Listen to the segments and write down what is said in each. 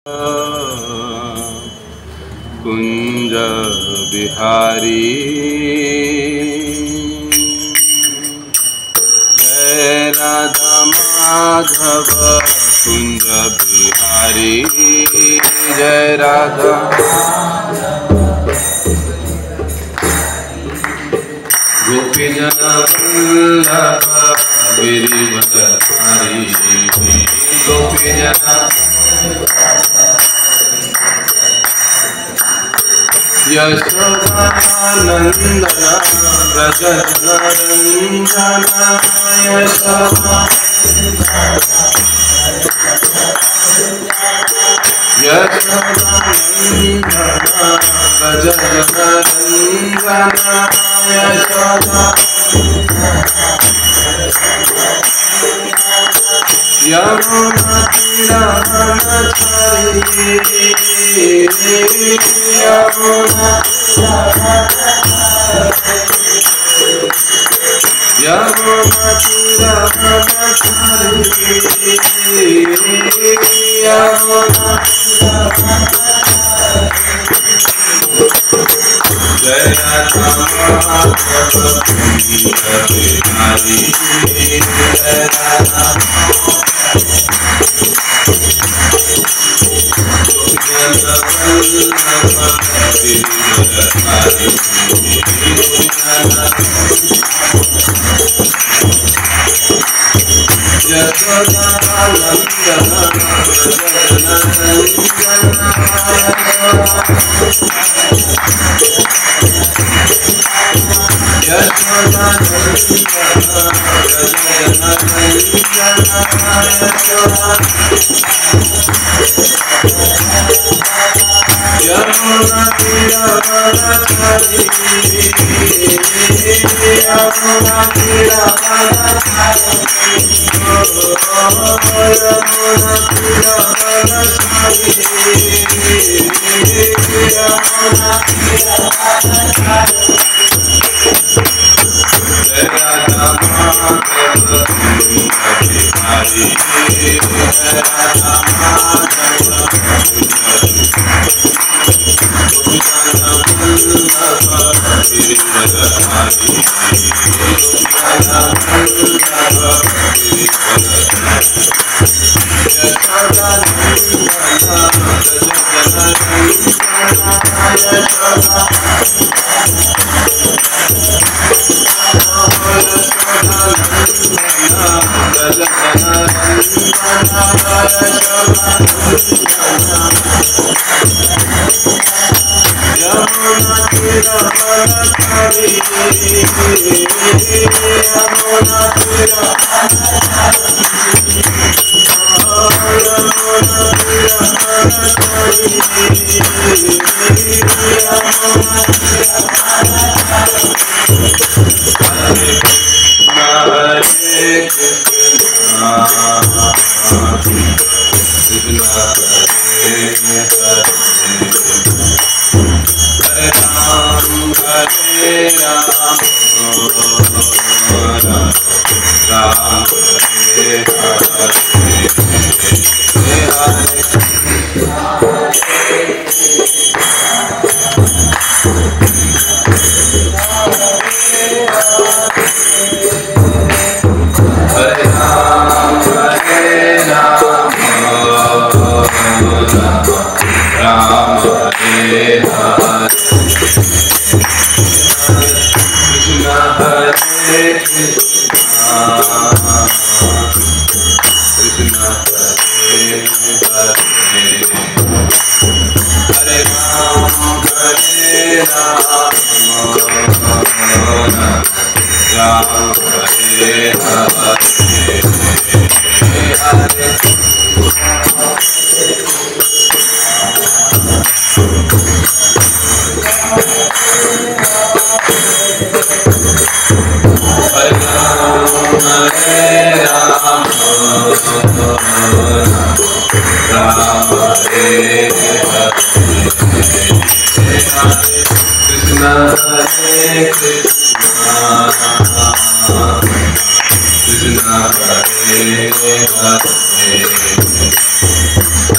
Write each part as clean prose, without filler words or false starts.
कुंज बिहारी जय राधा माधव कुंज बिहारी जय राधा गोपीजन वल्लभ गिरिवरधारी गोपीजन यशोदानंदन व्रज रंजन यशोदानंदन व्रज रंजन यशोदा यमुना तीरावनचारी यमुना तीरावनचारी यमुना जय राधा माधव कुंज बिहारी जय राधा यमुना तीरावनचारी यमुना तीरावनचारी यमुना तीरावनचारी यमुना जय राधा माधव कुंज बिहारी जय Radha Madhav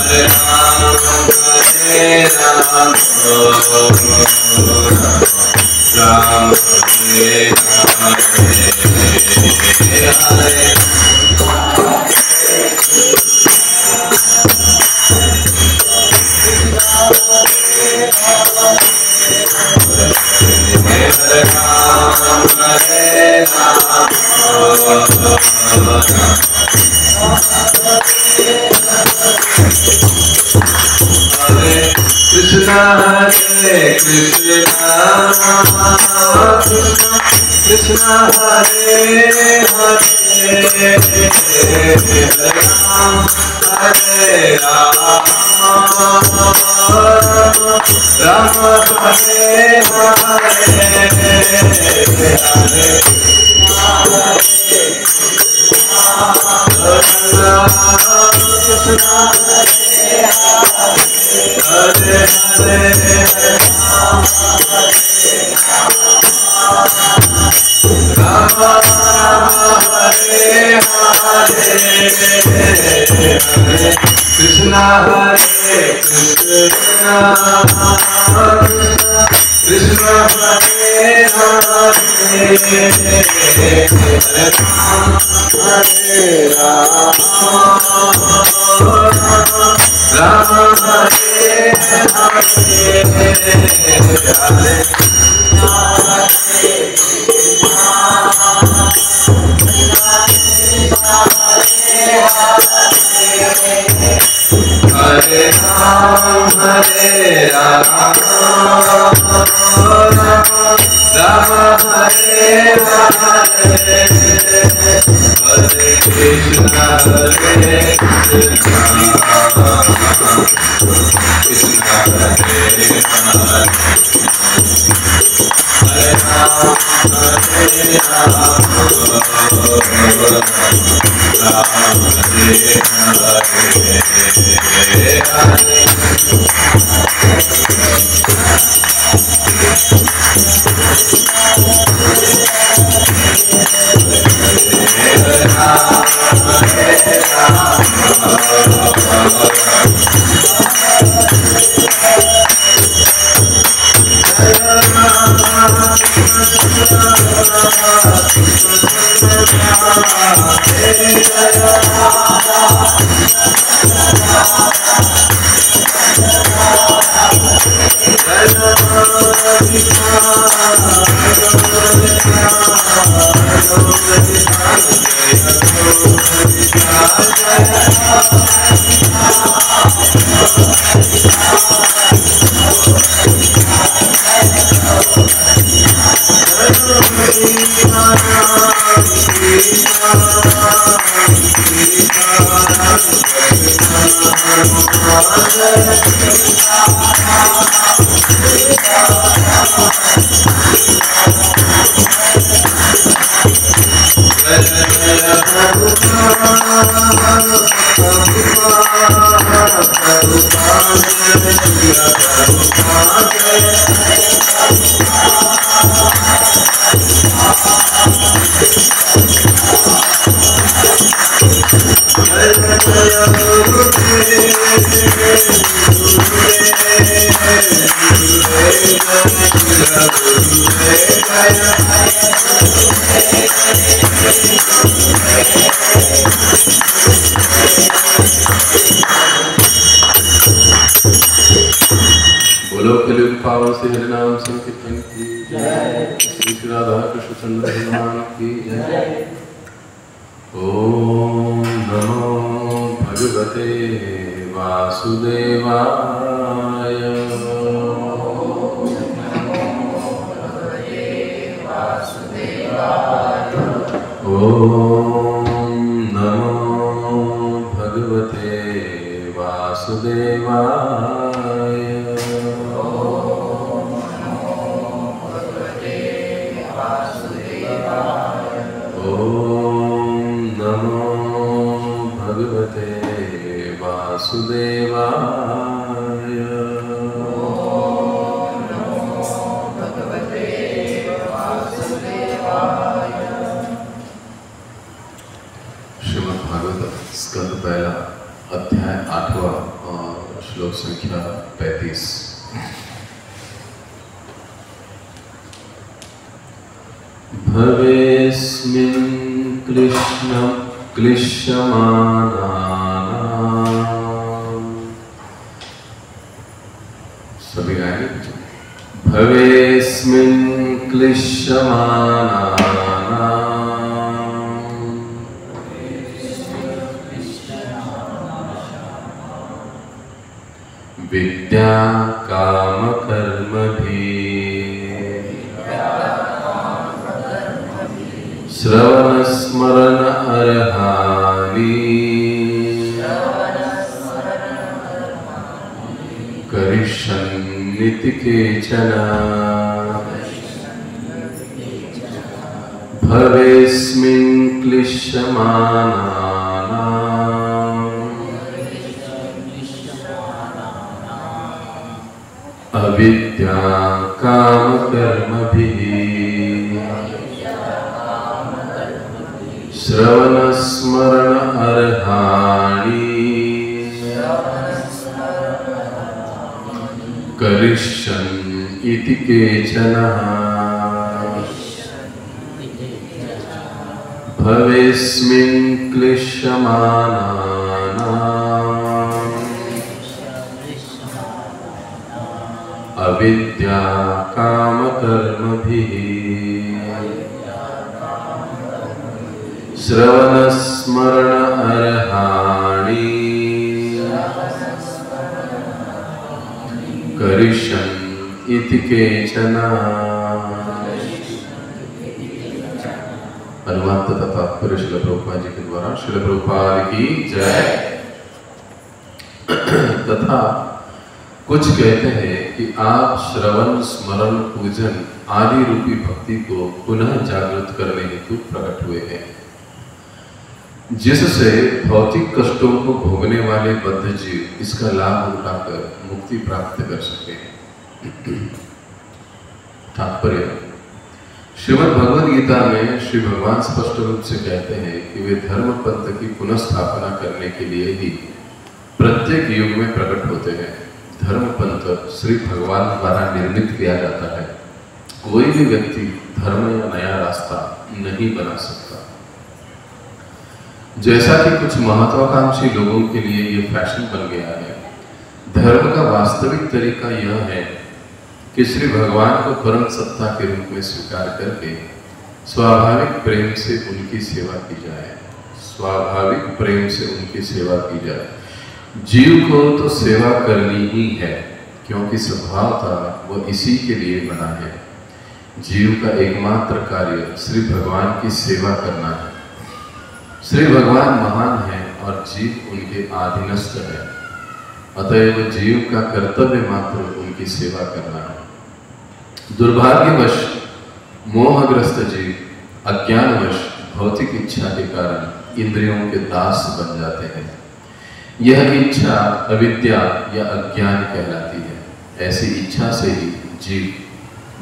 Hare Rama Ram Ram Hare Hare Krishna Hare Krishna Krishna Hare Hare Ram Hare Ram Ram Hare Krishna Hare Krishna Krishna Hare Hare Hare Ram Rama Hare Hare Hare Ram Hare Ram Rama Hare Hare Hare Krishna Hare Krishna Krishna Hare Hare Hare Ram Hare Ram Ram Hare Hare बोलो कलियुग पावन से हरि नाम संकीर्तन की जय। श्री राधा कृष्ण चंद्र भगवान की जय। ओम नमो भगवते वासुदेवाय। ओम नमो भगवते वासुदेवाय। वासुदेवाय। श्रीमद् भागवत स्कंद पहला अध्याय 8वां और श्लोक संख्या 35। भवेस्मिन् क्लिश्यमानानाम्, सभी गाएंगे। भवेस्मिन् क्लिश्यमानानाम् विद्या काम कर्मभिः श्रवण स्मरण अर्हानि करिष्यन्निति केचन। भवेस्मिन् क्लिश्यमानानाम् अविद्या काम कर्मभिः श्रवण स्मरण अर्हाणि करिष्यन् इति केचन। भवेस्मिन् क्लिश्यमानानाम् अविद्या काम कर्मभिः श्रवण स्मरण अर्हाणि करिष्यन् इति केचन। अनुवाद तथा तात्पर्य श्रील प्रभुपाद जी के द्वारा। श्रील प्रभुपाद की जय। तथा कुछ कहते हैं कि आप श्रवण स्मरण पूजन आदि रूपी भक्ति को पुनः जागृत करने हेतु प्रकट हुए हैं, जिससे भौतिक कष्टों को भोगने वाले बद्ध जीव इसका लाभ उठाकर मुक्ति प्राप्त कर सके। तात्पर्य, श्रीमद् भगवद गीता में श्री भगवान स्पष्ट रूप से कहते हैं कि वे धर्म पंथ की पुनः स्थापना करने के लिए ही प्रत्येक युग में प्रकट होते हैं। धर्म पंथ श्री भगवान द्वारा निर्मित किया जाता है। कोई भी व्यक्ति धर्म या नया रास्ता नहीं बना सकता। जैसा कि कुछ महत्वाकांक्षी लोगों के लिए यह फैशन बन गया है, धर्म का वास्तविक तरीका यह है कि श्री भगवान को परम सत्ता के रूप में स्वीकार करके स्वाभाविक प्रेम से उनकी सेवा की जाए। स्वाभाविक प्रेम से उनकी सेवा की जाए। जीव को तो सेवा करनी ही है, क्योंकि स्वभावतः वो इसी के लिए बना है। जीव का एकमात्र कार्य श्री भगवान की सेवा करना है। श्री भगवान महान है और जीव उनके अधीनस्थ है, अतएव जीव का कर्तव्य मात्र उनकी सेवा करना है। दुर्भाग्यवश मोहग्रस्त जीव अज्ञानवश भौतिक इच्छा के कारण इंद्रियों के दास बन जाते हैं। यह इच्छा अविद्या या अज्ञान कहलाती है। ऐसी इच्छा से ही जीव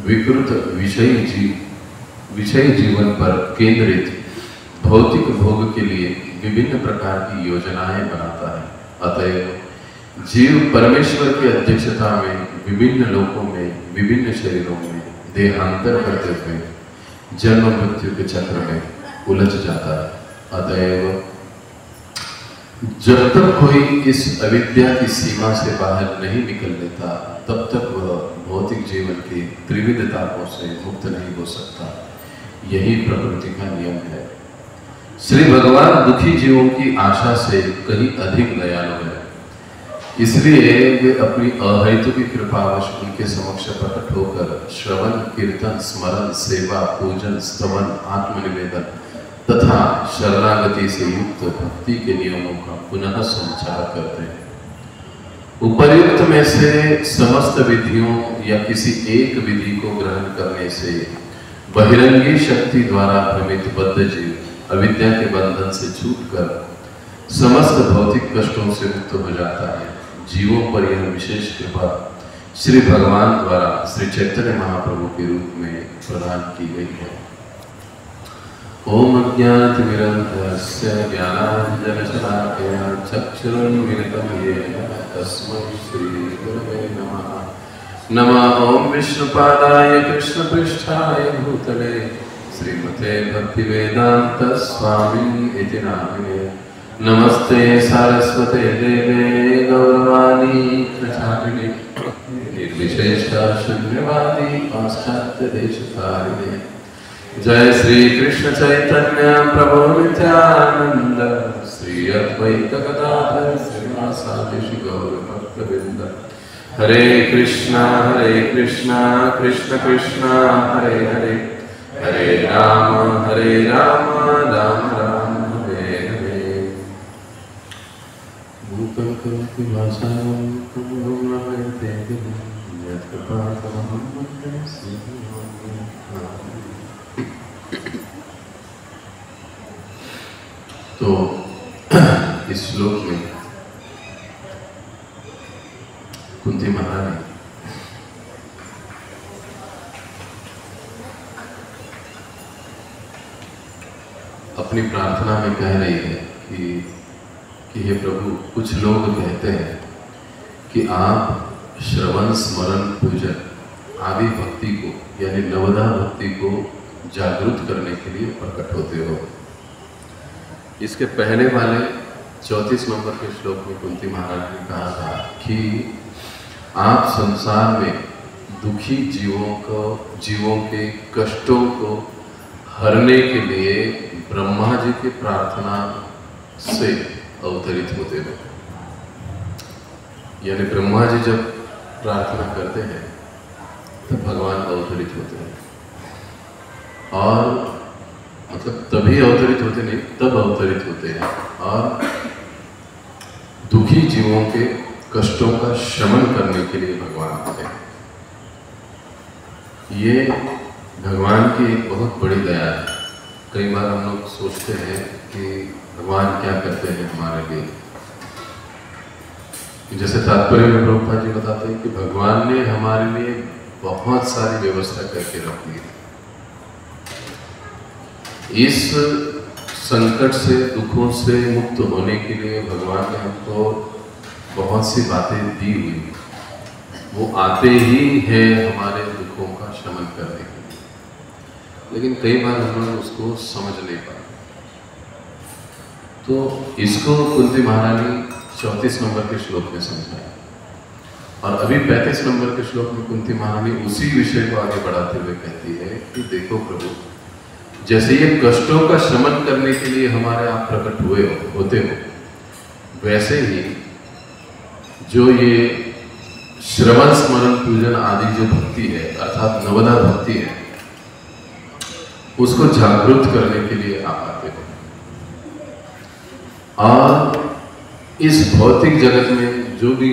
विकृत विषय जीवन पर केंद्रित भौतिक भोग के लिए विभिन्न प्रकार की योजनाएं बनाता है। अतएव जीव परमेश्वर की अध्यक्षता में विभिन्न लोकों में विभिन्न शरीरों में देहांतर करते हुए जन्म मृत्यु के चक्र में उलझ जाता है। अतएव जब तक कोई इस अविद्या की सीमा से बाहर नहीं निकल लेता, तब तक वह भौतिक जीवन की त्रिविध तापों से मुक्त नहीं हो सकता। यही प्रकृति का नियम है। श्री भगवान दुखी जीवों की आशा से कहीं अधिक दयालु है, इसलिए वे अपनी अहेतुकी कृपावश उनके समक्ष प्रकट होकर श्रवण, कीर्तन, स्मरण, सेवा, पूजन, स्तवन, आत्मनिवेदन तथा शरणागति से युक्त भक्ति के नियमों का पुनः संचार करते हैं। उपर्युक्त में से समस्त विधियों या किसी एक विधि को ग्रहण करने से बहिरंगी शक्ति द्वारा भ्रमित बद्ध जीव अविद्या के बंधन से छूटकर समस्त भौतिक कष्टों से मुक्त हो जाता है। जीवों पर यह विशेष कृपा श्री भगवान द्वारा श्री चैतन्य महाप्रभु के रूप में प्रदान की गई है। ओम अज्ञानतिमिरन्धस्य ज्ञानाञ्जनशलाकया चक्षुरुन्मिलितं येन तस्मै श्रीगुरवे नमः। नमः ओम विष्णुपादाय कृष्णपृष्ठाय भूतले श्रीमते भक्तिवेदांत स्वामी इति नामिने। नमस्ते सारस्वते देवे गौरवाणी प्रचारिणे निर्विशेष शून्यवादी पाश्चात्य देशकारिणे। जय श्री कृष्ण चैतन्य प्रभु नित्यानंद श्री अद्वैत गदाधर श्रीवासादि गौर भक्तवृंद। हरे कृष्णा कृष्ण कृष्ण हरे हरे, हरे राम राम राम हरे हरे। भूतं करोति वाचालं तमोहं नमते यत्कृपातमहं वन्दे श्रीगुरुं। तो इस श्लोक में कुंती महारानी अपनी प्रार्थना में कह रही है कि हे प्रभु, कुछ लोग कहते हैं कि आप श्रवण स्मरण पूजन आदि भक्ति को यानी नवदा भक्ति को जागृत करने के लिए प्रकट होते हो। इसके पहले वाले 34 नंबर के श्लोक में कुंती महाराज ने कहा था कि आप संसार में दुखी जीवों के कष्टों को हरने के लिए ब्रह्मा जी की प्रार्थना से अवतरित होते हैं। यानी ब्रह्मा जी जब प्रार्थना करते हैं तब भगवान अवतरित होते हैं, और मतलब तभी अवतरित होते नहीं, तब अवतरित होते हैं और दुखी जीवों के कष्टों का शमन करने के लिए भगवान आते हैं। ये भगवान की एक बहुत बड़ी दया है। कई बार हम लोग सोचते हैं कि भगवान क्या करते हैं हमारे लिए। जैसे तात्पर्य में प्रभुपाद जी बताते हैं कि भगवान ने हमारे लिए बहुत सारी व्यवस्था करके रखी है। इस संकट से, दुखों से मुक्त होने के लिए भगवान ने हमको बहुत सी बातें दी हुई। वो आते ही हैं हमारे दुखों का शमन करने के लिए, लेकिन कई बार हम लोग उसको समझ नहीं पाते। तो इसको कुंती महारानी 34 नंबर के श्लोक में समझाया, और अभी 35 नंबर के श्लोक में कुंती महारानी उसी विषय को आगे बढ़ाते हुए कहती है कि देखो प्रभु, जैसे ये कष्टों का शमन करने के लिए हमारे आप प्रकट होते हो, वैसे ही जो ये श्रवण स्मरण पूजन आदि जो भक्ति है अर्थात नवदा भक्ति है, उसको जागृत करने के लिए आप आते हो। और इस भौतिक जगत में जो भी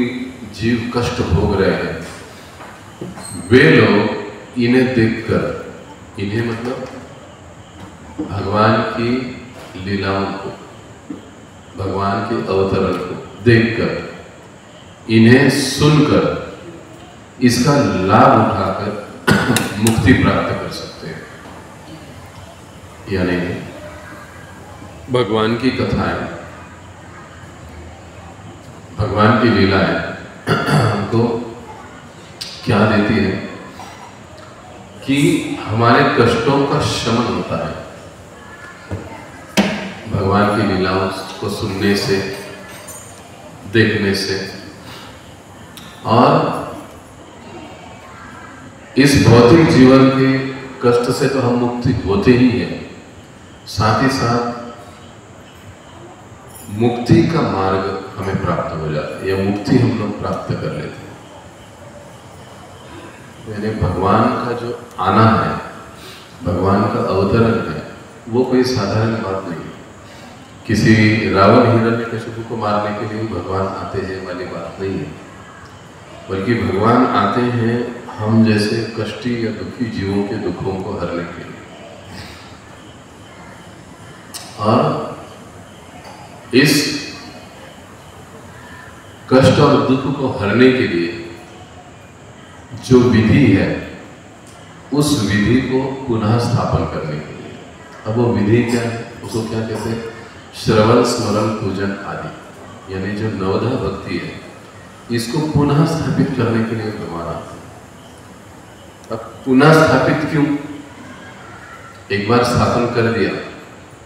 जीव कष्ट भोग रहे हैं, वे लोग इन्हें देखकर, इन्हें मतलब भगवान की लीलाओं को, भगवान के अवतरण को देखकर, इन्हें सुनकर, इसका लाभ उठाकर मुक्ति प्राप्त कर सकते हैं। यानी भगवान की कथाएं, भगवान की लीलाएं हमको क्या देती है कि हमारे कष्टों का शमन होता है भगवान की लीलाओं को सुनने से, देखने से। और इस भौतिक जीवन के कष्ट से तो हम मुक्ति होते ही हैं, साथ ही साथ मुक्ति का मार्ग हमें प्राप्त हो जाता है, या मुक्ति हम लोग प्राप्त कर लेते हैं। यानी भगवान का जो आना है, भगवान का अवतरण है, वो कोई साधारण बात नहीं है। किसी रावण हिरण्यकशिपु को मारने के लिए भगवान आते हैं वाली बात नहीं है, बल्कि भगवान आते हैं हम जैसे कष्टी या दुखी जीवों के दुखों को हरने के लिए। और इस कष्ट और दुख को हरने के लिए जो विधि है, उस विधि को पुनः स्थापन करने के लिए, अब वो विधि क्या है, उसको क्या कहते हैं? श्रवण स्मरण पूजन आदि, यानी जो नवधा भक्ति है इसको पुनः स्थापित करने के लिए भगवान आते हैं। अब पुनः स्थापित क्यों? एक बार स्थापन कर दिया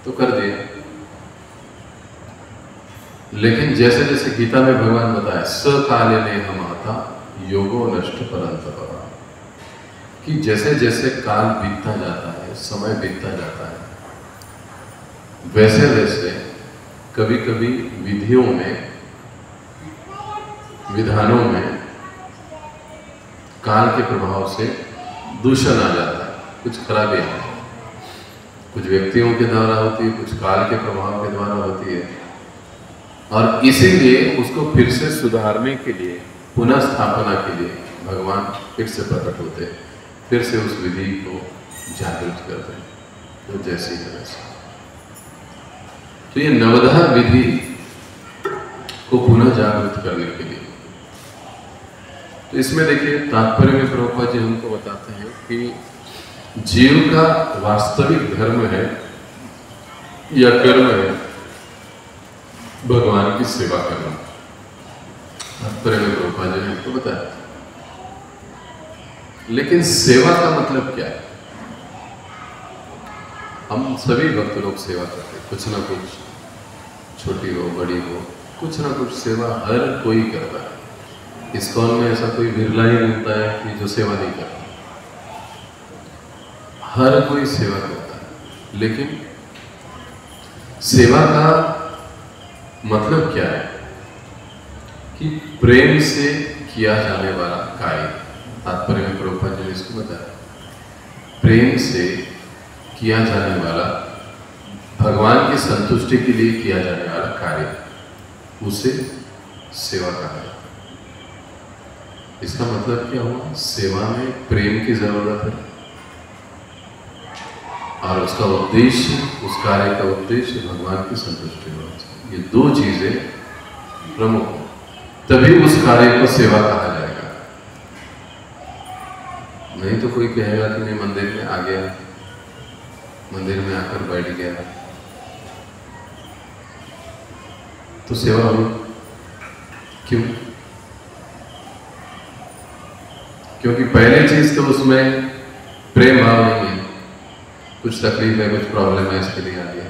तो कर दिया, लेकिन जैसे जैसे गीता में भगवान बताया सकाले ने हम आता योगो नष्ट परंतप, कि जैसे जैसे काल बीतता जाता है, समय बीतता जाता है, वैसे वैसे कभी कभी विधियों में, विधानों में काल के प्रभाव से दूषण आ जाता है, कुछ खराबी आती है, कुछ व्यक्तियों के द्वारा होती है, कुछ काल के प्रभाव के द्वारा होती है, और इसीलिए उसको फिर से सुधारने के लिए, पुनः स्थापना के लिए भगवान फिर से प्रकट होते हैं, फिर से उस विधि को जागृत करते हैं, तो जैसे ही वैसे। तो ये नवधा विधि को पुनः जागृत करने के लिए, तो इसमें देखिए तात्पर्य में प्रभुपाद जी हमको बताते हैं कि जीव का वास्तविक धर्म है या कर्म है भगवान की सेवा करना। तात्पर्य में प्रभुपाद जी ने हमको बताया, लेकिन सेवा का मतलब क्या है? हम सभी भक्त लोग सेवा करते हैं, कुछ ना कुछ, छोटी हो बड़ी हो, कुछ ना कुछ सेवा हर कोई करता है। इस्कॉन में ऐसा कोई विरला ही मिलता है कि जो सेवा नहीं करता, हर कोई सेवा करता है। लेकिन सेवा का मतलब क्या है? कि प्रेम से किया जाने वाला कार्य। तात्पर्य में प्रभुपाद जी ने इसको बताया, प्रेम से किया जाने वाला, भगवान की संतुष्टि के लिए किया जाने वाला कार्य, उसे सेवा कहा है। इसका मतलब क्या हुआ? सेवा में प्रेम की जरूरत है, और उसका उद्देश्य, उस कार्य का उद्देश्य भगवान की संतुष्टि होना चाहिए। ये दो चीजें प्रमुख हो, तभी उस कार्य को सेवा कहा जाएगा। नहीं तो कोई कहेगा कि मैं मंदिर में आ गया, मंदिर में आकर बैठ गया, तो सेवा हुई क्यों? क्योंकि पहली चीज तो उसमें प्रेम भाव नहीं है, कुछ तकलीफ है, कुछ प्रॉब्लम है, इसके लिए आ गया,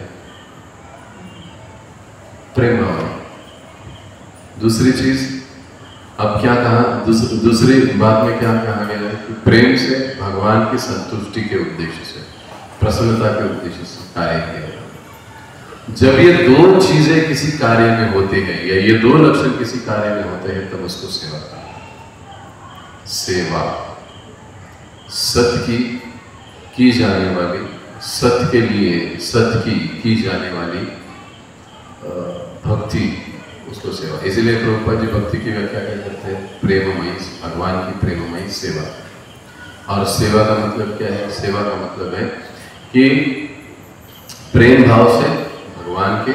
प्रेम भाव है। दूसरी चीज, अब क्या कहा? दूसरी बात में क्या कहा गया है कि प्रेम से भगवान की संतुष्टि के उद्देश्य से, प्रसन्नता के उद्देश्य से कार्य किया जाए। जब ये दो चीजें किसी कार्य में होते हैं, या ये दो लक्षण किसी कार्य में होते हैं, तब उसको सेवा कहा। सेवा सत्य की जाने वाली, सत्य के लिए सत्य की जाने वाली भक्ति, उसको सेवा। इसलिए प्रभुपाद जी भक्ति की व्याख्या क्या करते हैं? प्रेममयी, भगवान की प्रेममयी सेवा। और सेवा का मतलब क्या है? सेवा का मतलब है कि प्रेम भाव से भगवान के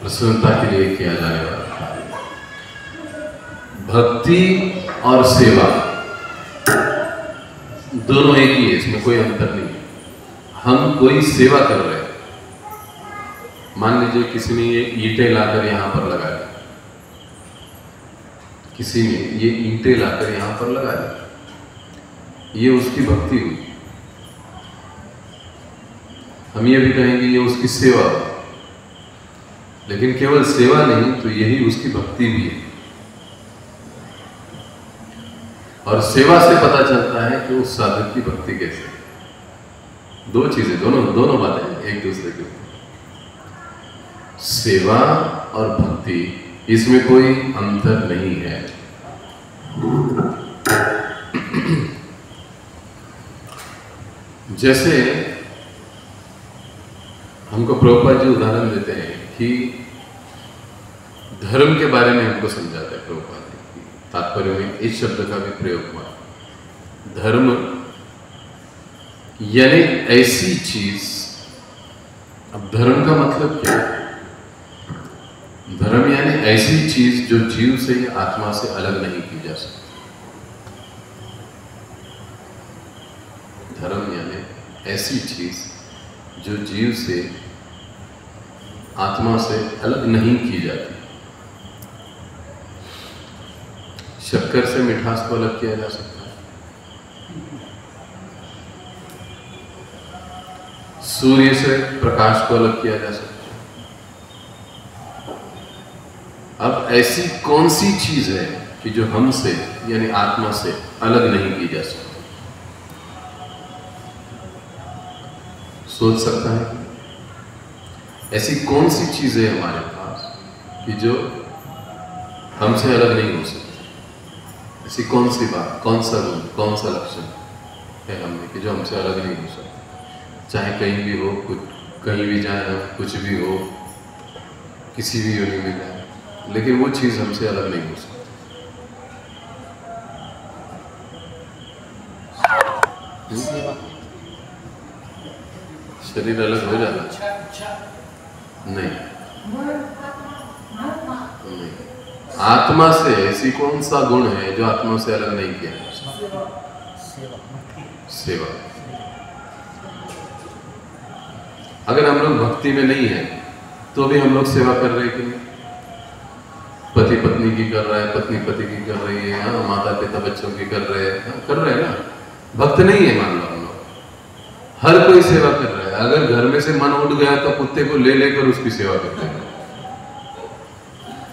प्रसन्नता के लिए किया जाने वाला कार्य। भक्ति और सेवा दोनों एक ही है, इसमें कोई अंतर नहीं है। हम कोई सेवा कर रहे हैं, मान लीजिए किसी ने ये ईंटें लाकर यहां पर लगा दी, किसी ने ये ईंटें लाकर यहां पर लगा दी, ये उसकी भक्ति हुई। हम ये भी कहेंगे ये उसकी सेवा, लेकिन केवल सेवा नहीं तो यही उसकी भक्ति भी है। और सेवा से पता चलता है कि उस साधक की भक्ति कैसे है। दो चीजें, दोनों बातें एक दूसरे के ऊपर। सेवा और भक्ति, इसमें कोई अंतर नहीं है। जैसे हमको प्रभुपाद जी उदाहरण देते हैं कि धर्म के बारे में हमको समझाते हैं प्रभुपाद जी, तात्पर्य में इस शब्द का भी प्रयोग हुआ। धर्म यानी ऐसी चीज। अब धर्म का मतलब क्या है? धर्म यानी ऐसी चीज जो जीव से या आत्मा से अलग नहीं की जा सकती। धर्म यानी ऐसी चीज जो जीव से आत्मा से अलग नहीं की जाती। शक्कर से मिठास को अलग किया जा सकता है, सूर्य से प्रकाश को अलग किया जा सकता है। अब ऐसी कौन सी चीज है कि जो हमसे यानी आत्मा से अलग नहीं की जा सकती? सोच सकता है ऐसी कौन सी चीज है हमारे पास कि जो हमसे अलग नहीं हो सकती? ऐसी कौन सी बात, कौन सा गुण, कौन सा लक्षण है हमने कि जो हमसे अलग नहीं हो सकता? चाहे कहीं भी हो, कहीं भी जाए हम, कुछ भी हो, किसी भी योनि में जाए, लेकिन वो चीज हमसे अलग नहीं हो सकती। शरीर अलग हो जाता है? नहीं। आत्मा से ऐसी कौन सा गुण है जो आत्मा से अलग नहीं किया जा सकता? सेवा। अगर हम लोग भक्ति में नहीं है तो भी हम लोग सेवा कर रहे हैं कि नहीं? पति पत्नी की कर रहा है, पत्नी पति की कर रही है, हाँ, माता पिता बच्चों की कर रहे हैं, हाँ, कर रहे हैं ना। भक्त नहीं है मान लो हम लोग, हर कोई सेवा कर रहा है। अगर घर में से मन उठ गया तो कुत्ते को ले लेकर उसकी सेवा करते हैं।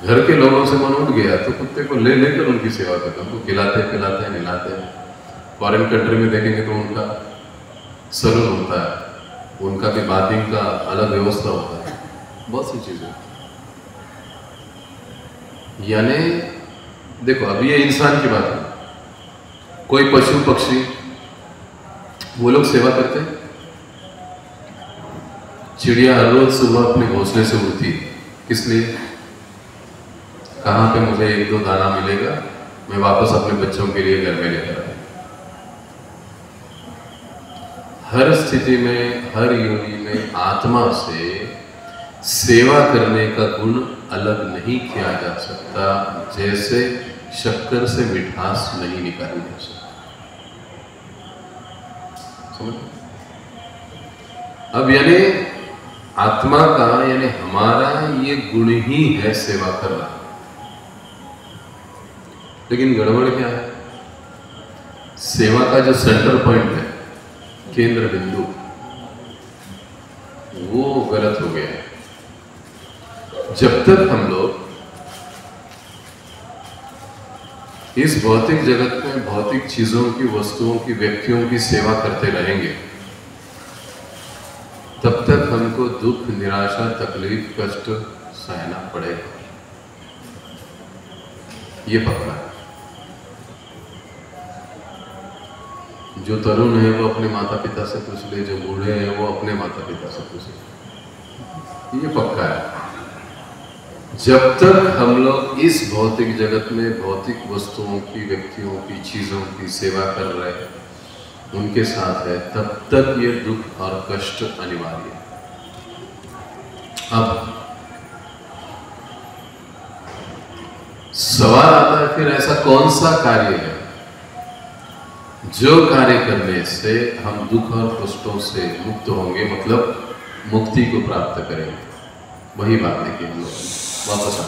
घर के लोगों से मन उठ गया तो कुत्ते को ले लेकर उनकी सेवा करते हैं, उनको खिलाते पिलाते हैं, नहलाते हैं। फॉरेन कंट्री में देखेंगे तो उनका सलून होता है, उनका भी बाथिंग का अलग व्यवस्था होता है, बहुत सी चीजें। यानी देखो अभी ये इंसान की बात है, कोई पशु पक्षी वो लोग सेवा करते हैं। चिड़िया हर रोज सुबह अपने घोंसले से उड़ती है, किस लिए? कहां पे मुझे एक दो दाना मिलेगा, मैं वापस अपने बच्चों के लिए घर में लेकर आऊं। हर स्थिति में, हर योनि में आत्मा से सेवा करने का गुण अलग नहीं किया जा सकता, जैसे शक्कर से मिठास नहीं निकाली जा सकती। समझ? अब यानी आत्मा का यानी हमारा ये गुण ही है सेवा करना। लेकिन गड़बड़ क्या है? सेवा का जो सेंटर पॉइंट है, केंद्र बिंदु, वो गलत हो गया है। जब तक हम लोग इस भौतिक जगत में भौतिक चीजों की, वस्तुओं की, व्यक्तियों की सेवा करते रहेंगे, तब तक हमको दुख, निराशा, तकलीफ, कष्ट सहना पड़ेगा। ये पक्का है। जो तरुण है वो अपने माता पिता से पूछ ले, जो बूढ़े हैं वो अपने माता पिता से पूछ ले, ये पक्का है। जब तक हम लोग इस भौतिक जगत में भौतिक वस्तुओं की, व्यक्तियों की, चीजों की सेवा कर रहे हैं, उनके साथ है, तब तक ये दुख और कष्ट अनिवार्य है। अब सवाल आता है फिर ऐसा कौन सा कार्य है जो कार्य करने से हम दुख और कष्टों से मुक्त होंगे, मतलब मुक्ति को प्राप्त करेंगे? वही बात देखिए हम लोग वापस आ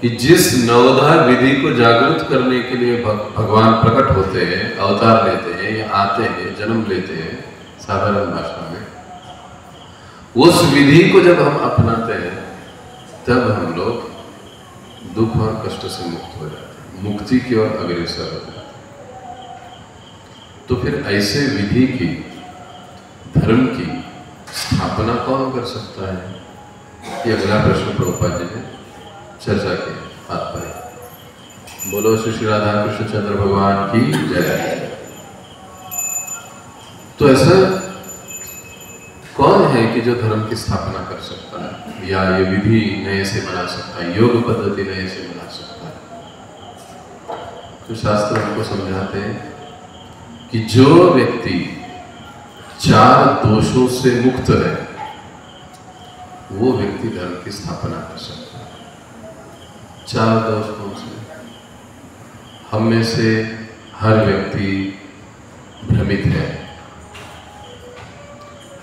कि जिस नवधा विधि को जागृत करने के लिए भगवान प्रकट होते हैं, अवतार लेते हैं या आते हैं, जन्म लेते हैं, साधारण भाषा में, उस विधि को जब हम अपनाते हैं तब हम लोग दुख और कष्ट से मुक्त हो जाते हैं, मुक्ति की ओर अग्रसर हो जाते हैं। तो फिर ऐसे विधि की, धर्म की स्थापना कौन कर सकता है? ये अगला प्रश्न प्रभुपाद जी ने चर्चा के हाथ पर। बोलो श्री राधा कृष्ण चंद्र भगवान की जय। तो ऐसा कौन है कि जो धर्म की स्थापना कर सकता है या ये विधि नए से बना सकता है, योग पद्धति नए से बना सकता है? तो शास्त्र हमको समझाते हैं कि जो व्यक्ति 4 दोषों से मुक्त है वो व्यक्ति धर्म की स्थापना कर सकता है। 4 दोष कौन से? हम में से हर व्यक्ति भ्रमित है,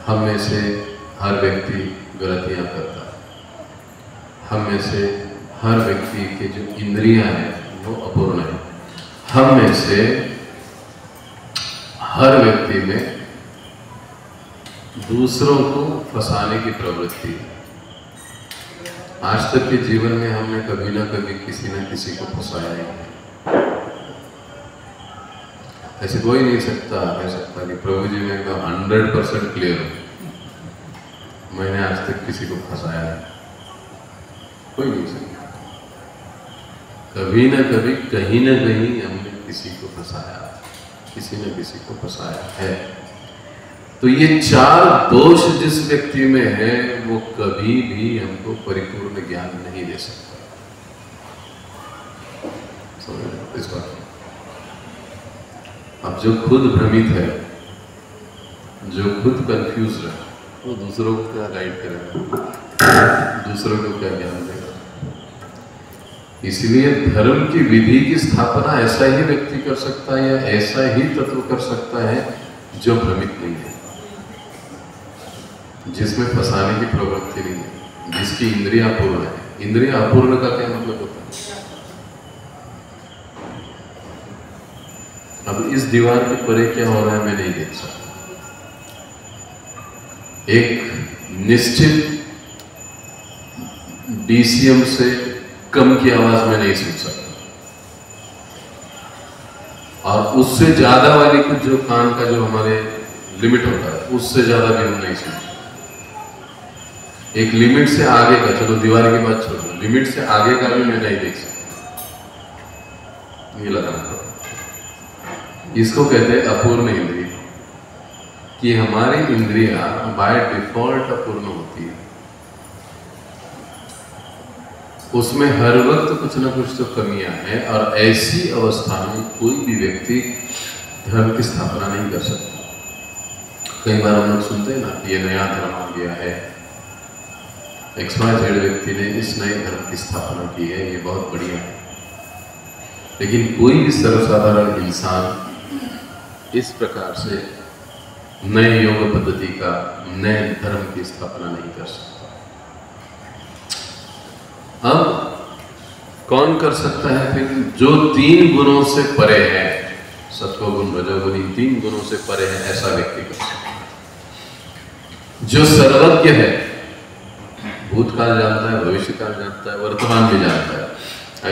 हम में से हर व्यक्ति गलतियां करता है। हम में से हर व्यक्ति के जो इंद्रियां हैं वो अपूर्ण है। हम में से हर व्यक्ति में दूसरों को फंसाने की प्रवृत्ति है। आज तक के जीवन में हमने कभी ना कभी किसी न किसी को फंसाया है। ऐसे कोई नहीं कह सकता कि प्रभु जी ने एकदम 100% क्लियर हो, मैंने आज तक किसी को फंसाया है। कोई नहीं सकता। कभी ना कभी कहीं ना कहीं हमने किसी को फंसाया, किसी न किसी को फंसाया है। तो ये 4 दोष जिस व्यक्ति में है वो कभी भी हमको परिपूर्ण ज्ञान नहीं दे सकता। समझ इस बात। अब जो खुद भ्रमित है, जो खुद कंफ्यूज है, वो दूसरों को क्या गाइड करेगा, दूसरों को क्या ज्ञान देगा। इसलिए धर्म की विधि की स्थापना ऐसा ही व्यक्ति कर सकता है या ऐसा ही तत्व कर सकता है जो भ्रमित नहीं है, जिसमें फंसाने की प्रवृत्ति नहीं है, जिसकी इंद्रियां अपूर्ण है। इंद्रियां अपूर्ण का क्या मतलब होता है? अब इस दीवार के परे क्या हो रहा है मैं नहीं देख सकता। एक निश्चित डीसीएम से कम की आवाज में नहीं सुन सकता, और उससे ज्यादा वाली कुछ जो कान का जो हमारे लिमिट होता है उससे ज्यादा भी हम नहीं सुन सकते। एक लिमिट से आगे का, चलो दीवार की बात छोड़ो, लिमिट से आगे का भी मैं नहीं देख सकता। ये लगाना पड़ता। इसको कहते हैं अपूर्ण इंद्रिय, कि हमारी इंद्रियां बाय डिफॉल्ट अपूर्ण होती है। उसमें हर वक्त कुछ ना कुछ तो कमियां हैं, और ऐसी अवस्था में कोई भी व्यक्ति धर्म की स्थापना नहीं कर सकता। कई बार हम लोग सुनते हैं ना कि ये नया धर्म आ गया है, XYZ व्यक्ति ने इस नए धर्म की स्थापना की है, ये बहुत बढ़िया है। लेकिन कोई भी सर्वसाधारण इंसान इस प्रकार से नए योग पद्धति का, नए धर्म की स्थापना नहीं कर सकता। अब कौन कर सकता है फिर? जो 3 गुणों से परे है, सत्वगुण, रजोगुण, इन 3 गुणों से परे है, ऐसा व्यक्ति कर सकता है। जो सर्वज्ञ है, भूतकाल जानता है, भविष्यकाल जानता है, वर्तमान भी जानता है,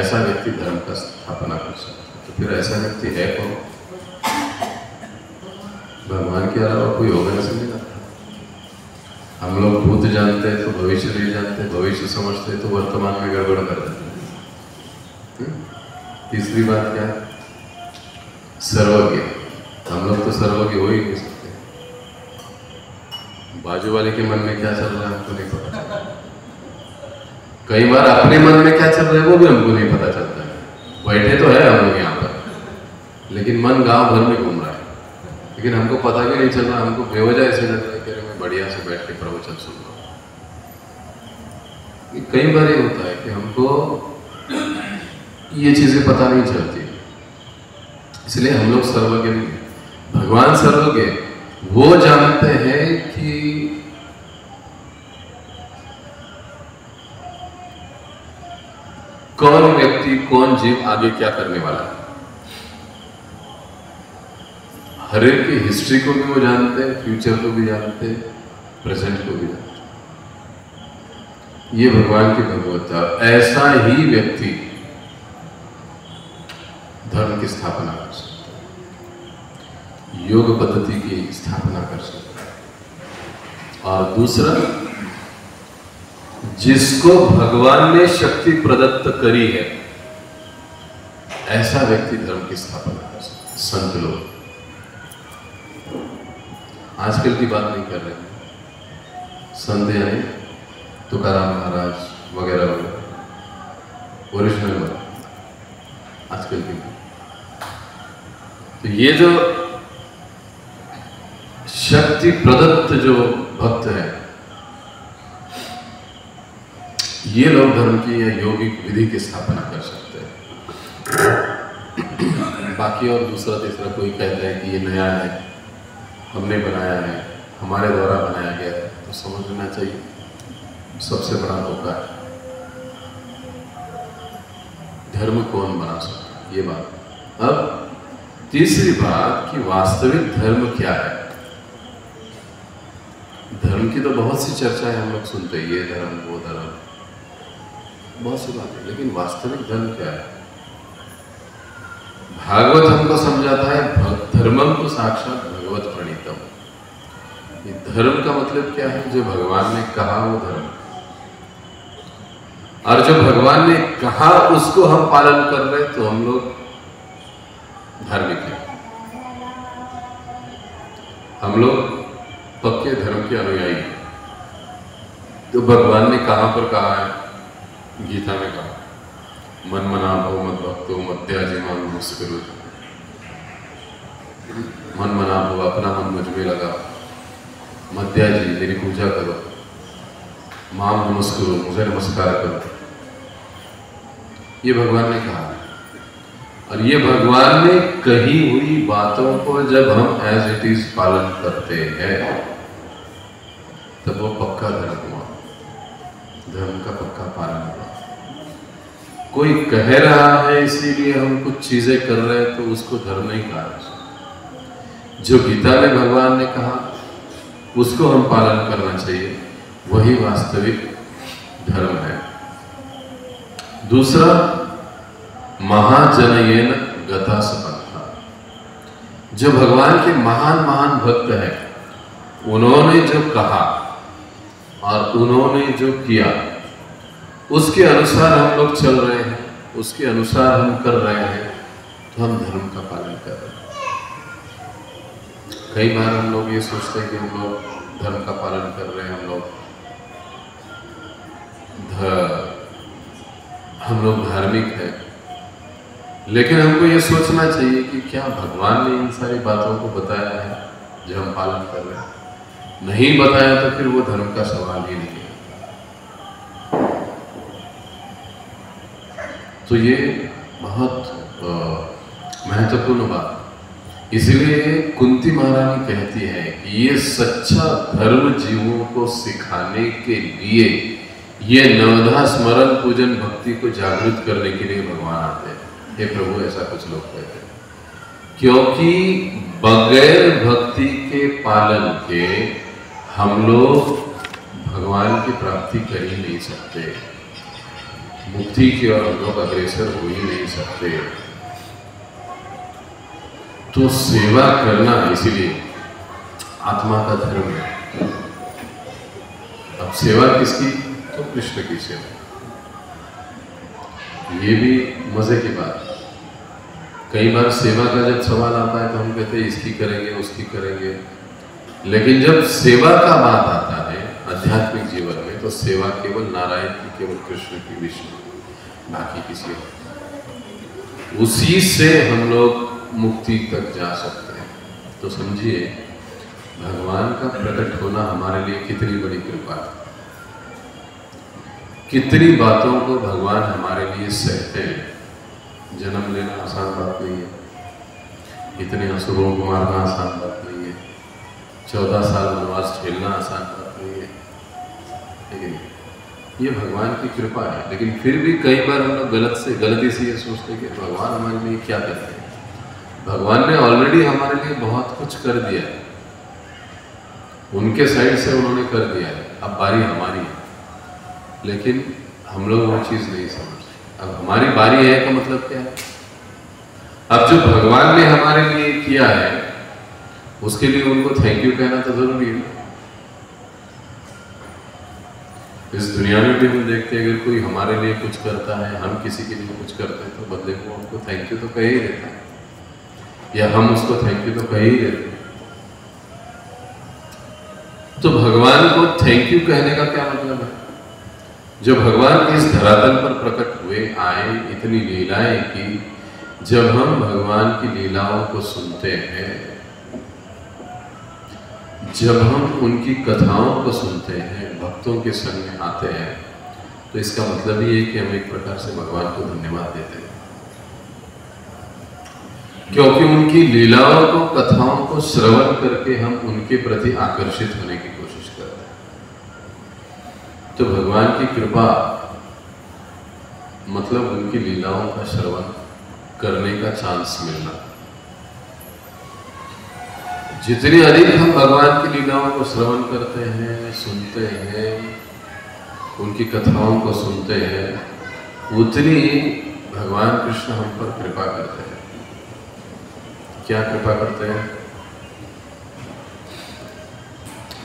ऐसा व्यक्ति धर्म का स्थापना कर सकता है। तो फिर ऐसा व्यक्ति है कौन? भगवान के अलावा कोई होगा नहीं समझेगा। हम लोग भूत जानते हैं तो भविष्य नहीं जानते, भविष्य समझते हैं तो वर्तमान में गड़बड़ कर देते हैं। तीसरी बात क्या है? सर्वज्ञ। हम लोग तो सर्वज्ञ हो ही नहीं सकते। बाजू वाले के मन में क्या चल रहा है हमको नहीं पता। कई बार अपने मन में क्या चल रहा है वो भी हमको नहीं पता चलता है। बैठे तो है हम लोग यहाँ पर, लेकिन मन गांव भर में घूम रहा है, लेकिन हमको पता भी नहीं चल रहा। हमको बेवजह ऐसे लग रहा है कि मैं बढ़िया से बैठ के प्रवचन सुन रहा हूँ। कई बार ये होता है कि हमको ये चीजें पता नहीं चलती, इसलिए हम लोग सर्वज्ञ नहीं। भगवान सर्वज्ञ, वो जानते हैं कि कौन व्यक्ति, कौन जीव आगे क्या करने वाला है। हर एक की हिस्ट्री को भी वो जानते हैं, फ्यूचर को भी जानते हैं, प्रेजेंट को भी जानते हैं। ये भगवान की भगवत्ता। ऐसा ही व्यक्ति धर्म की स्थापना कर सकता है, योग पद्धति की स्थापना कर सकता है। और दूसरा, जिसको भगवान ने शक्ति प्रदत्त करी है, ऐसा व्यक्ति धर्म की स्थापना कर सकता है। संत लोग आजकल की बात नहीं कर रहे हैं, संत यानी तुकाराम महाराज वगैरह वगैरह, ओरिजिनल बात आजकल की। तो ये जो शक्ति प्रदत्त जो भक्त है, ये लोग धर्म की या योगिक विधि की स्थापना कर सकते हैं। बाकी और दूसरा तीसरा कोई कहता है कि ये नया है, हमने बनाया है, हमारे द्वारा बनाया गया है, तो समझ लेना चाहिए सबसे बड़ा धोखा है। धर्म कौन बना सकता है, ये बात। अब तीसरी बात कि वास्तविक धर्म क्या है। धर्म की तो बहुत सी चर्चाएं हम लोग सुनते हैं, ये धर्म वो धर्म, बहुत सी बातें, लेकिन वास्तविक धर्म क्या है। भागवत हमको समझाता है धर्मम तो साक्षात भगवत प्रणीतम। धर्म का मतलब क्या है, जो भगवान ने कहा वो धर्म, और जो भगवान ने कहा उसको हम पालन कर रहे हैं तो हम लोग धार्मिक हैं, हम लोग पक्के धर्म के अनुयायी हैं। तो भगवान ने कहां पर कहा है, गीता में कहा मन मना भो मत भक्तो मध्याजी मान मुस्कुरो, मन मना भो अपना मन मुझ में लगा, मध्याजी मेरी पूजा करो, मां नमस्कुरो मुझे नमस्कार करो, ये भगवान ने कहा। और ये भगवान ने कही हुई बातों को जब हम एज इट इज पालन करते हैं तब वो पक्का धर्म हुआ, धर्म का पक्का पालन हुआ। कोई कह रहा है इसीलिए हम कुछ चीजें कर रहे हैं तो उसको धर्म नहीं कहा। जो गीता में भगवान ने कहा उसको हम पालन करना चाहिए, वही वास्तविक धर्म है। दूसरा, महाजनयेन गता सपंथा। जो भगवान के महान महान भक्त हैं उन्होंने जो कहा और उन्होंने जो किया उसके अनुसार हम लोग चल रहे हैं, उसके अनुसार हम कर रहे हैं, तो हम धर्म का पालन कर रहे हैं। कई बार हम लोग ये सोचते हैं कि हम लोग धर्म का पालन कर रहे हैं, हम लोग धार्मिक है, लेकिन हमको ये सोचना चाहिए कि क्या भगवान ने इन सारी बातों को बताया है जो हम पालन कर रहे हैं। नहीं बताया तो फिर वो धर्म का सवाल ही नहीं है। तो ये बहुत महत्वपूर्ण बात। इसीलिए कुंती महारानी कहती है कि ये सच्चा धर्म जीवों को सिखाने के लिए, ये नवधा स्मरण पूजन भक्ति को जागृत करने के लिए भगवान आते हैं। हे प्रभु, ऐसा कुछ लोग कहते हैं, क्योंकि बगैर भक्ति के पालन के हम लोग भगवान की प्राप्ति कर ही नहीं सकते, मुक्ति की ओर हम लोग अग्रसर हो ही नहीं सकते। तो सेवा करना इसीलिए आत्मा का धर्म है। अब सेवा किसकी, तो कृष्ण की सेवा। ये भी मजे की बात। कई बार सेवा का जब सवाल आता है तो हम कहते हैं इसकी करेंगे उसकी करेंगे, लेकिन जब सेवा का बात आता है आध्यात्मिक जीवन में तो सेवा केवल नारायण की, केवल कृष्ण की, विष्णु, बाकी किसी और। उसी से हम लोग मुक्ति तक जा सकते हैं। तो समझिए भगवान का प्रकट होना हमारे लिए कितनी बड़ी कृपा है। कितनी बातों को भगवान हमारे लिए सहते हैं। जन्म लेना आसान बात नहीं है, इतने असुरों को मारना आसान बात नहीं है, 14 साल वनवास झेलना आसान बात नहीं है, लेकिन ये भगवान की कृपा है। लेकिन फिर भी कई बार हम लोग गलती से ये सोचते हैं कि भगवान हमारे लिए क्या करते हैं। भगवान ने ऑलरेडी हमारे लिए बहुत कुछ कर दिया है, उनके साइड से उन्होंने कर दिया है, अब बारी हमारी है, लेकिन हम लोग वो चीज नहीं समझते। अब हमारी बारी है का मतलब क्या है। अब जो भगवान ने हमारे लिए किया है उसके लिए उनको थैंक यू कहना तो जरूरी है। इस दुनिया में भी हम देखते हैं अगर कोई हमारे लिए कुछ करता है, हम किसी के लिए कुछ करते हैं तो बदले को हमको थैंक यू तो कह ही देता है, या हम उसको थैंक यू तो कह ही देते हैं। तो भगवान को थैंक यू कहने का क्या मतलब है। जो भगवान इस धरातल पर प्रकट हुए, आए, इतनी लीलाएं की, जब हम भगवान की लीलाओं को सुनते हैं, जब हम उनकी कथाओं को सुनते हैं, भक्तों के संग में आते हैं, तो इसका मतलब ये है कि हम एक प्रकार से भगवान को धन्यवाद देते हैं। क्योंकि उनकी लीलाओं को, कथाओं को श्रवण करके हम उनके प्रति आकर्षित होने की कोशिश करते हैं। तो भगवान की कृपा मतलब उनकी लीलाओं का श्रवण करने का चांस मिलना। जितनी अधिक हम भगवान की लीलाओं को श्रवण करते हैं, सुनते हैं, उनकी कथाओं को सुनते हैं, उतनी भगवान कृष्ण हम पर कृपा करते हैं। क्या कृपा करते हैं?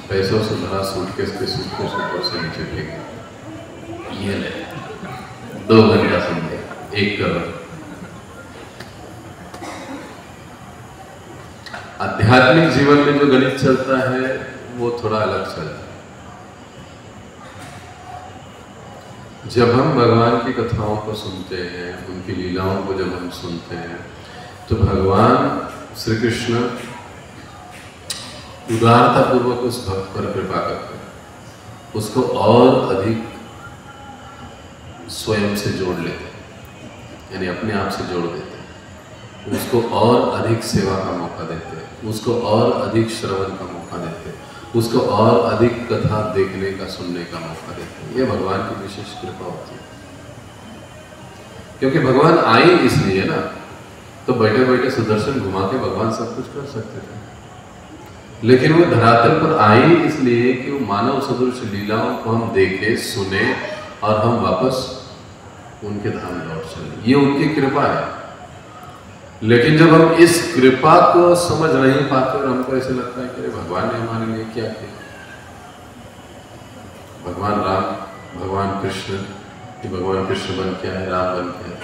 पैसों से भरा सूटकेस के सूटकेस ऊपर से नीचे फेंक, ये ले 2 घंटा सुन ले 1 करोड़। आध्यात्मिक जीवन में जो गणित चलता है वो थोड़ा अलग चलता है। जब हम भगवान की कथाओं को सुनते हैं, उनकी लीलाओं को जब हम सुनते हैं, तो भगवान श्री कृष्ण उदारता पूर्वक उस भक्त पर कृपा करते हैं, उसको और अधिक स्वयं से जोड़ लेते हैं, यानी अपने आप से जोड़ देते हैं, उसको और अधिक सेवा का मौका देते हैं, उसको और अधिक श्रवण का मौका देते हैं, उसको और अधिक कथा देखने का, सुनने का मौका देते हैं। ये भगवान की विशेष कृपा होती है। क्योंकि भगवान आए इसलिए ना, तो बैठे बैठे सुदर्शन घुमा के भगवान सब कुछ कर सकते थे, लेकिन वो धरातल पर आए इसलिए कि वो मानव सदृश लीलाओं को हम देखे, सुने और हम वापस उनके धाम लौट चले। ये उनकी कृपा है। लेकिन जब हम इस कृपा को समझ नहीं पाते और हमको ऐसे लगता है कि भगवान ने हमारे लिए क्या किया, भगवान राम, भगवान कृष्ण, भगवान कृष्ण बन क्या है, राम बन क्या है,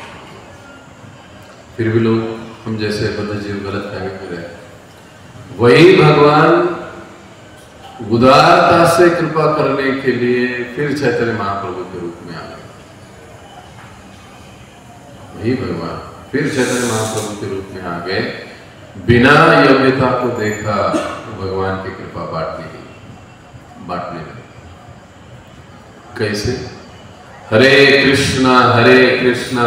फिर भी लोग हम जैसे बद्ध जीव गलत फहमी में रहे। वही भगवान उदारता से कृपा करने के लिए फिर चैतन्य महाप्रभु के रूप में आ गए। वही भगवान फिर चैतन्य महाप्रभु के रूप में आ गए, बिना योग्यता को देखा भगवान की कृपा बांटने लगे। कैसे? हरे कृष्णा कृष्णा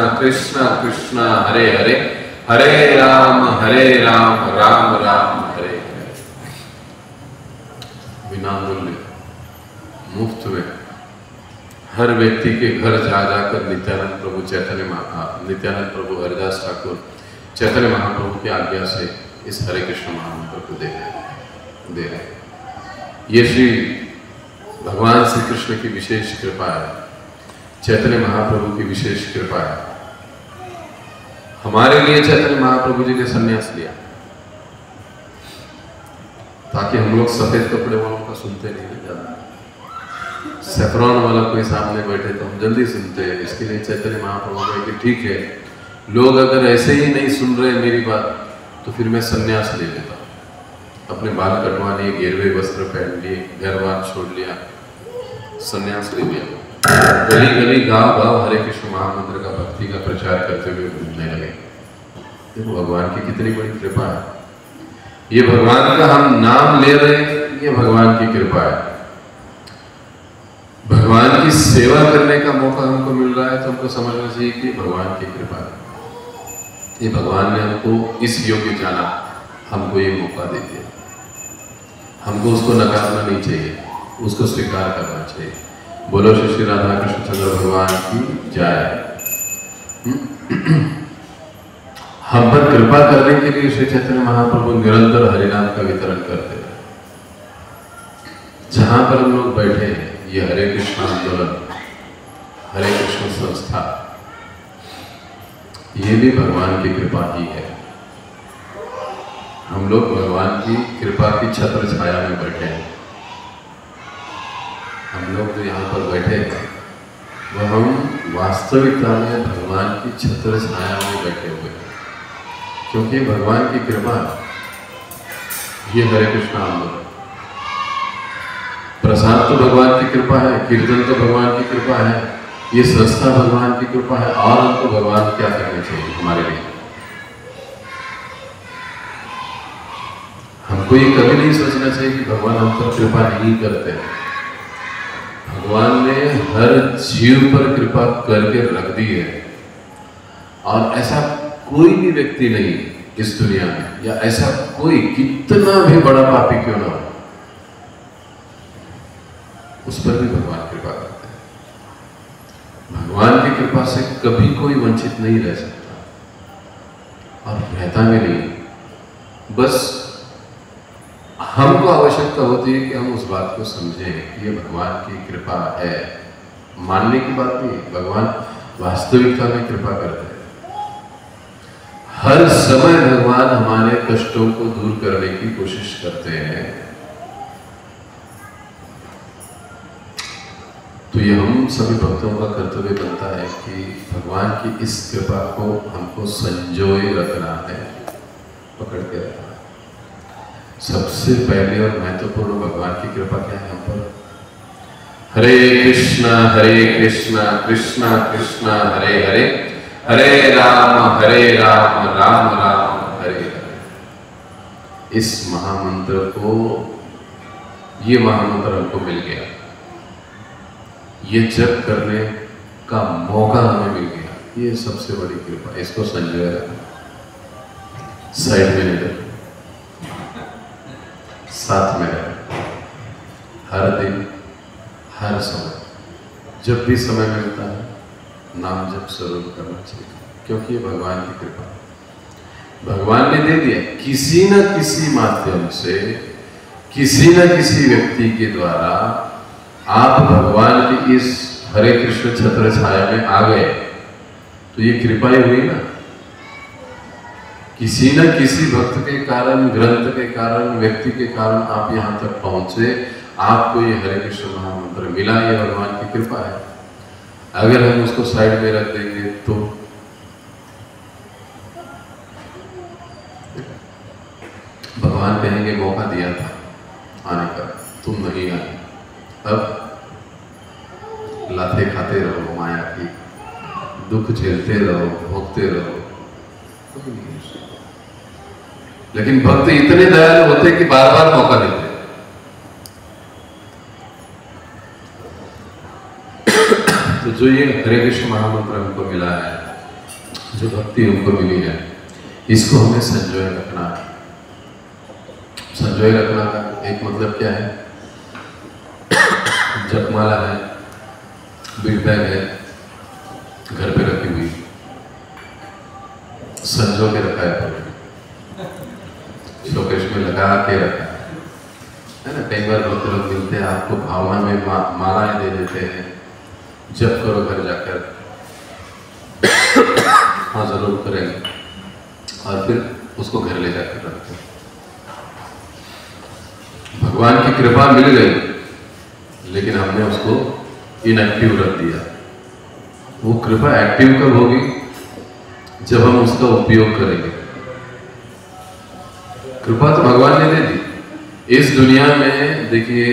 कृष्णा हरे हरे, हरे राम राम राम हरे हरे। बिना मूल्य, मुफ्त में हर व्यक्ति के घर जा जाकर नित्यानंद प्रभु नित्यानंद प्रभु हरिदास ठाकुर चैतन्य महाप्रभु की आज्ञा से इस हरे कृष्ण महामंत्र को दे रहे हैं। ये श्री भगवान श्री कृष्ण की विशेष कृपा है, चैतन्य महाप्रभु की विशेष कृपा है। हमारे लिए चैतन्य महाप्रभु जी ने संन्यास लिया ताकि हम लोग सफेद कपड़े वालों का सुनते नहीं ज्यादा, सैफरॉन वाला कोई सामने बैठे तो हम जल्दी सुनते हैं। इसके लिए चैतन्य महाप्रभु कहे कि ठीक है, लोग अगर ऐसे ही नहीं सुन रहे मेरी बात तो फिर मैं संन्यास ले लेता हूँ। अपने बाल कटवा लिए, गेरवे वस्त्र पहन लिए, घर बार छोड़ लिया, संन्यास ले लिया, गली गली गांव गांव हरे कृष्ण महामंत्र का, भक्ति का प्रचार करते हुए घूमने लगे। देखो भगवान की कितनी बड़ी कृपा है। ये भगवान का हम नाम ले रहे हैं, ये भगवान की कृपा है। भगवान की सेवा करने का मौका हमको मिल रहा है तो हमको समझना चाहिए कि भगवान की कृपा है। ये भगवान ने हमको इस योग्य जाना, हमको ये मौका दे दिया। हमको उसको नकारना नहीं चाहिए, उसको स्वीकार करना चाहिए। बोलो श्री राधा कृष्ण चंद्र भगवान की जय। हम पर कृपा करने के लिए श्री चैतन्य महाप्रभु निरंतर हरिनाम का वितरण करते हैं। जहां पर हम लोग बैठे हैं, ये हरे कृष्ण आंदोलन, हरे कृष्ण संस्था, ये भी भगवान की कृपा ही है। हम लोग भगवान की कृपा की छत्र छाया में बैठे हैं। हम लोग जो यहाँ पर बैठे हैं वो हम वास्तविकता में भगवान की छत्र छाया में बैठे हुए हैं, क्योंकि भगवान की कृपा, ये हरे कृष्ण आंदोलन, प्रसाद तो भगवान की कृपा है, कीर्तन तो भगवान की कृपा है, ये संस्था भगवान की कृपा है। और हमको भगवान क्या करना चाहिए हमारे लिए? हमको ये कभी नहीं सोचना चाहिए कि भगवान हम पर कृपा नहीं करते। भगवान ने हर जीव पर कृपा करके रख दी है, और ऐसा कोई भी व्यक्ति नहीं इस दुनिया में, या ऐसा कोई कितना भी बड़ा पापी क्यों ना हो, उस पर भी भगवान कृपा करते हैं। भगवान की कृपा से कभी कोई वंचित नहीं रह सकता और रहता भी नहीं। बस हमको आवश्यकता होती है कि हम उस बात को समझें कि ये भगवान की कृपा है। मानने की बात नहीं, भगवान वास्तविकता में कृपा करते हैं। हर समय भगवान हमारे कष्टों को दूर करने की कोशिश करते हैं। तो ये हम सभी भक्तों का कर्तव्य बनता है कि भगवान की इस कृपा को हमको संजोए रखना है, पकड़ के रखना। सबसे पहले और महत्वपूर्ण भगवान की कृपा क्या है हम पर? हरे कृष्णा कृष्णा कृष्णा हरे हरे, हरे राम राम राम हरे हरे। इस महामंत्र को, ये महामंत्र हमको मिल गया, ये जप करने का मौका हमें मिल गया, ये सबसे बड़ी कृपा। इसको संजय रखना, साइड में नहीं रखना, साथ में रहना। हर दिन हर समय, जब भी समय मिलता है नाम जप जरूर करना चाहिए, क्योंकि ये भगवान की कृपा, भगवान ने दे दिया। किसी न किसी माध्यम से, किसी न किसी व्यक्ति के द्वारा आप भगवान की इस हरे कृष्ण छत्र छाया में आ गए, तो ये कृपा ही हुई ना। किसी न किसी भक्त के कारण, ग्रंथ के कारण, व्यक्ति के कारण आप यहाँ तक पहुंचे, आपको ये हरे कृष्ण महामंत्र मिला, ये भगवान की कृपा है। अगर हम उसको साइड में रख देंगे तो भगवान कहेंगे मौका दिया था आने का, तुम नहीं आए, अब लाते खाते रहो माया की, दुख झेलते रहो, भोगते रहो। लेकिन भक्त इतने दयालु होते कि बार बार मौका देते। तो जो ये हरे कृष्ण महामंत्र हमको मिला है, जो भक्ति हमको मिली है, इसको हमें संजोए रखना है। संजोए रखना का एक मतलब क्या है? जपमाला है, बिग बैग है, घर पे रखी हुई, संजो के रखा है, शोकेश में लगा के रखा है ना। कई बार भक्त लोग मिलते हैं, आपको भावना में मालाएं दे देते हैं, जप करो घर जाकर। हाँ जरूर करेंगे, और फिर उसको घर ले जाकर रखते हैं। भगवान की कृपा मिल गई, लेकिन हमने उसको इनएक्टिव रख दिया। वो कृपा एक्टिव कब होगी? जब हम उसका उपयोग करेंगे। कृपा तो भगवान ने दे दी। इस दुनिया में देखिए,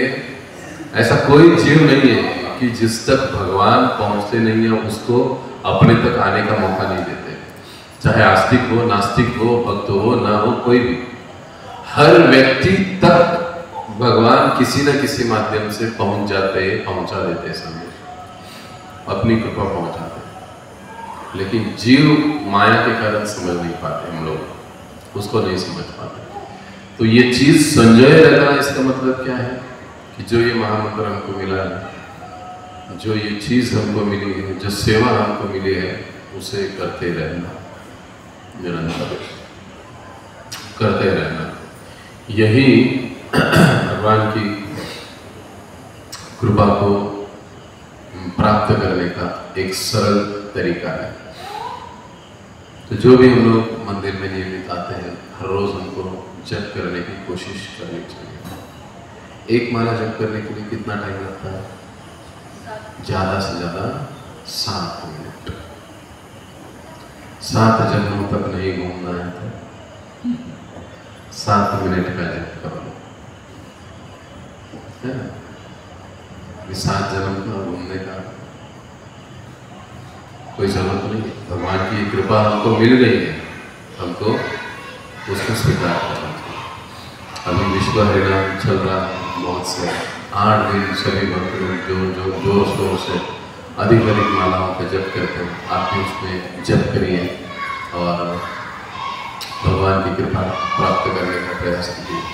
ऐसा कोई जीव नहीं है कि जिस तक भगवान पहुंचते नहीं है उसको अपने तक आने का मौका नहीं देते। चाहे आस्तिक हो, नास्तिक हो, भक्त हो, ना हो, कोई भी, हर व्यक्ति तक भगवान किसी न किसी माध्यम से पहुंचा देते संदेश, अपनी कृपा पहुंचाते। लेकिन जीव माया के कारण समझ नहीं पाते, हम लोग उसको नहीं समझ पाते। तो ये चीज संजय रहना, इसका मतलब क्या है कि जो ये महामंत्र हमको मिला है, जो ये चीज हमको मिली है, जो सेवा हमको मिली है, उसे करते रहना, निरंतर करते रहना। यही भगवान की कृपा को प्राप्त करने का एक सरल तरीका है। तो जो भी हम लोग मंदिर में नियमित आते हैं, हर रोज हमको जप करने की कोशिश करनी चाहिए। एक माला जप करने के लिए कितना टाइम लगता है? ज्यादा से ज्यादा 7 मिनट। 7 जन्मों तक नहीं घूमना है तो 7 मिनट का जप कर लो, है ना। 7 जन्म का घूमने का कोई जरूरत नहीं। भगवान की कृपा हमको मिल गई है, हमको उसको स्वीकार करना चाहिए। अभी विश्व हरिनाम चल रहा है, बहुत से 8 दिन सभी भक्त लोग जो जोर शोर से अधिक मालाओं का जप करते हैं। आप भी उसमें जप करिए और भगवान की कृपा प्राप्त करने का प्रयास कीजिए।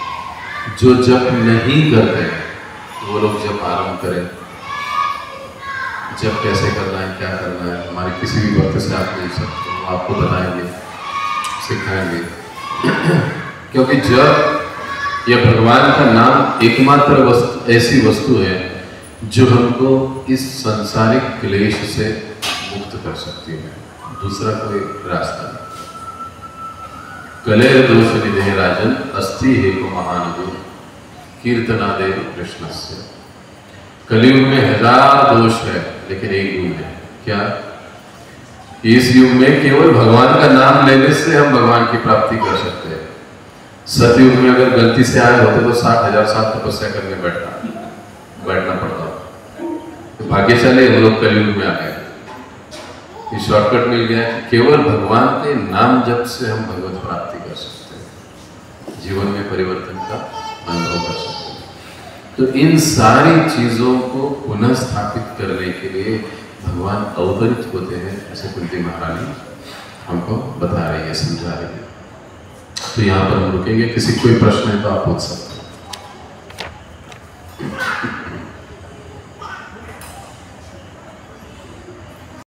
जो जप नहीं करते वो लोग जप आरंभ करें। जप कैसे करना है, क्या करना है, हमारे किसी भी वक्त से आप मिल सकते हो, वो आपको बताएंगे, सिखाएंगे। क्योंकि जप या भगवान का नाम एकमात्र वस्तु, ऐसी वस्तु है जो हमको इस सांसारिक क्लेश से मुक्त कर सकती है। दूसरा कोई रास्ता नहीं। कलेर दोष निधे राजन अस्ति हे को महानुगुण कीर्तनादेव कृष्णस्य। कलयुग में 1000 दोष है लेकिन एक गुण है। क्या? इस युग में केवल भगवान का नाम लेने से हम भगवान की प्राप्ति कर सकते हैं। सतयुग में अगर गलती से आए होते तो 60,000 साल तपस्या करने बैठना पड़ता। तो भाग्यशाली हम लोग कलयुग में आ गए। ये शॉर्टकट मिल गया कि केवल भगवान के नाम जप से हम भगवत प्राप्ति कर सकते हैं, जीवन में परिवर्तन का अनुभव कर सकते हैं। तो इन सारी चीजों को पुनः स्थापित करने के लिए भगवान अवतरित होते हैं, ऐसे कुंती महारानी हमको बता रही है, समझा रही है। तो यहाँ पर हम रुकेंगे। किसी कोई प्रश्न है तो आप पूछ सकते हैं।